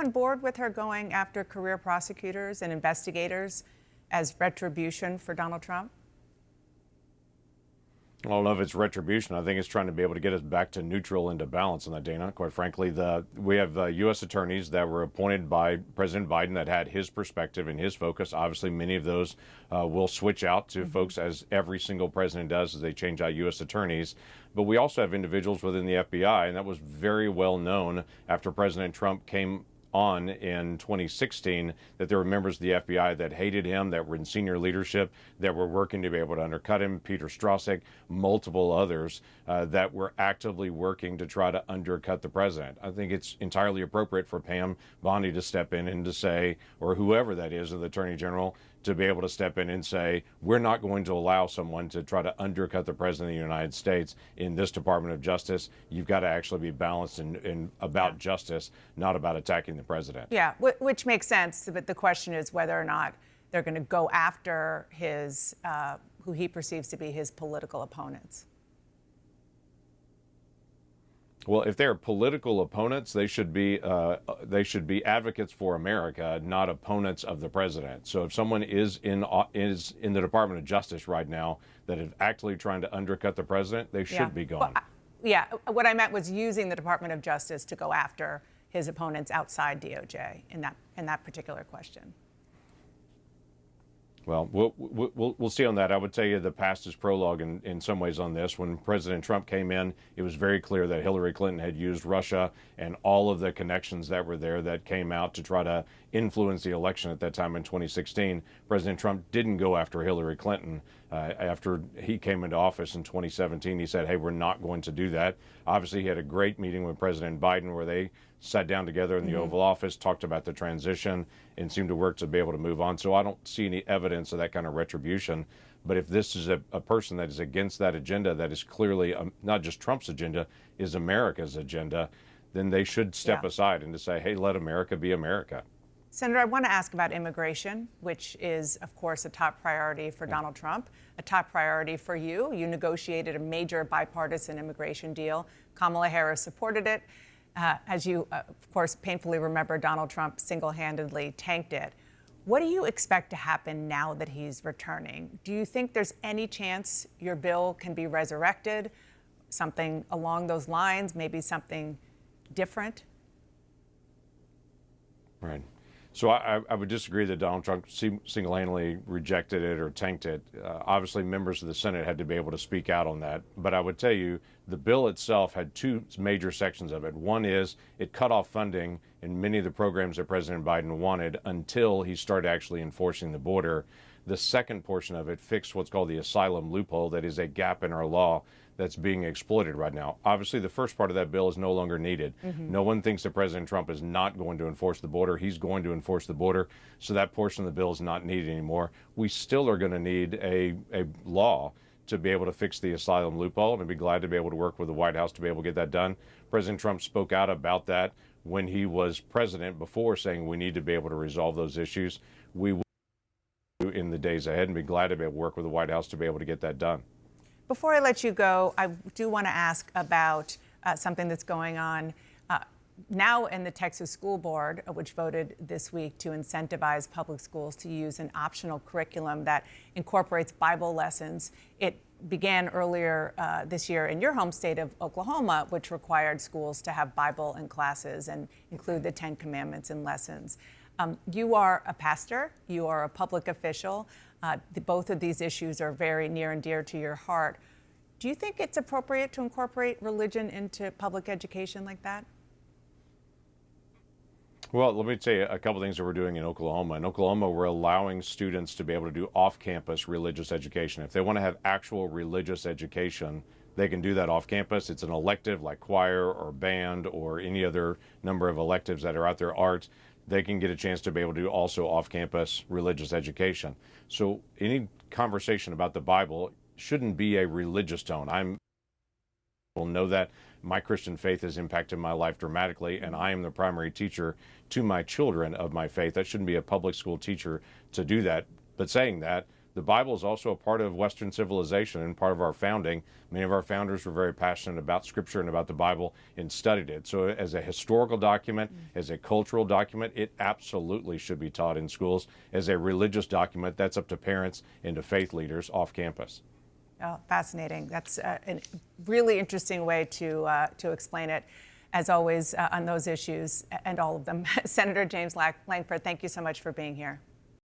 On board with her going after career prosecutors and investigators as retribution for Donald Trump? I don't know if it's retribution. I think it's trying to be able to get us back to neutral and to balance on that, Dana. Quite frankly, we have U.S. attorneys that were appointed by President Biden that had his perspective and his focus. Obviously, many of those will switch out to folks, as every single president does, as they change out U.S. attorneys. But we also have individuals within the FBI, and that was very well known after President Trump came on in 2016, that there were members of the FBI that hated him, that were in senior leadership, that were working to be able to undercut him. Peter Strzok, multiple others that were actively working to try to undercut the president. I think it's entirely appropriate for Pam Bondi to step in and to say, or whoever that is, the Attorney General, to be able to step in and say, we're not going to allow someone to try to undercut the President of the United States in this Department of Justice. You've got to actually be balanced and about justice, not about attacking the President. Yeah, which makes sense. But the question is whether or not they're going to go after his, who he perceives to be his political opponents. Well, if they're political opponents, they should be advocates for America, not opponents of the president. So if someone is in the Department of Justice right now that is actively trying to undercut the president, they should be gone. Well, what I meant was using the Department of Justice to go after his opponents outside DOJ in that particular question. Well, we'll see on that. I would tell you the past is prologue in some ways on this. When President Trump came in, it was very clear that Hillary Clinton had used Russia and all of the connections that were there that came out to try to influence the election at that time in 2016. President Trump didn't go after Hillary Clinton. After he came into office in 2017, he said, hey, we're not going to do that. Obviously, he had a great meeting with President Biden where they sat down together in the Oval Office, talked about the transition, and seemed to work to be able to move on. So I don't see any evidence of that kind of retribution. But if this is a person that is against that agenda, that is clearly not just Trump's agenda, is America's agenda, then they should step aside and to say, hey, let America be America. Senator, I want to ask about immigration, which is, of course, a top priority for Donald Trump, a top priority for you. You negotiated a major bipartisan immigration deal. Kamala Harris supported it. As you, of course, painfully remember, Donald Trump single-handedly tanked it. What do you expect to happen now that he's returning? Do you think there's any chance your bill can be resurrected, something along those lines, maybe something different? Right. So I would disagree that Donald Trump single-handedly rejected it or tanked it. Obviously, members of the Senate had to be able to speak out on that. But I would tell you, the bill itself had two major sections of it. One is it cut off funding in many of the programs that President Biden wanted until he started actually enforcing the border. The second portion of it fixed what's called the asylum loophole, that is a gap in our law that's being exploited right now. Obviously, the first part of that bill is no longer needed. No one thinks that President Trump is not going to enforce the border. He's going to enforce the border, so that portion of the bill is not needed anymore. We still are going to need a law to be able to fix the asylum loophole, and I'd be glad to be able to work with the White House to be able to get that done. President Trump spoke out about that when he was president before, saying we need to be able to resolve those issues. We will in the days ahead and be glad to be able to work with the White House to be able to get that done. Before I let you go, I do want to ask about something that's going on now in the Texas School Board, which voted this week to incentivize public schools to use an optional curriculum that incorporates Bible lessons. It began earlier this year in your home state of Oklahoma, which required schools to have Bible in classes and include the Ten Commandments in lessons. You are a pastor, you are a public official. Both of these issues are very near and dear to your heart. Do you think it's appropriate to incorporate religion into public education like that? Well, let me tell you a couple things that we're doing in Oklahoma. In Oklahoma, we're allowing students to be able to do off-campus religious education. If they want to have actual religious education, they can do that off campus. It's an elective like choir or band or any other number of electives that are out there, art. They can get a chance to be able to do also off-campus religious education. So any conversation about the Bible shouldn't be a religious tone. I will know that my Christian faith has impacted my life dramatically, and I am the primary teacher to my children of my faith. That shouldn't be a public school teacher to do that. But saying that, the Bible is also a part of Western civilization and part of our founding. Many of our founders were very passionate about Scripture and about the Bible and studied it. So as a historical document, as a cultural document, it absolutely should be taught in schools. As a religious document, that's up to parents and to faith leaders off campus. Oh, fascinating. That's a really interesting way to explain it, as always, on those issues and all of them. Senator James Lankford, thank you so much for being here.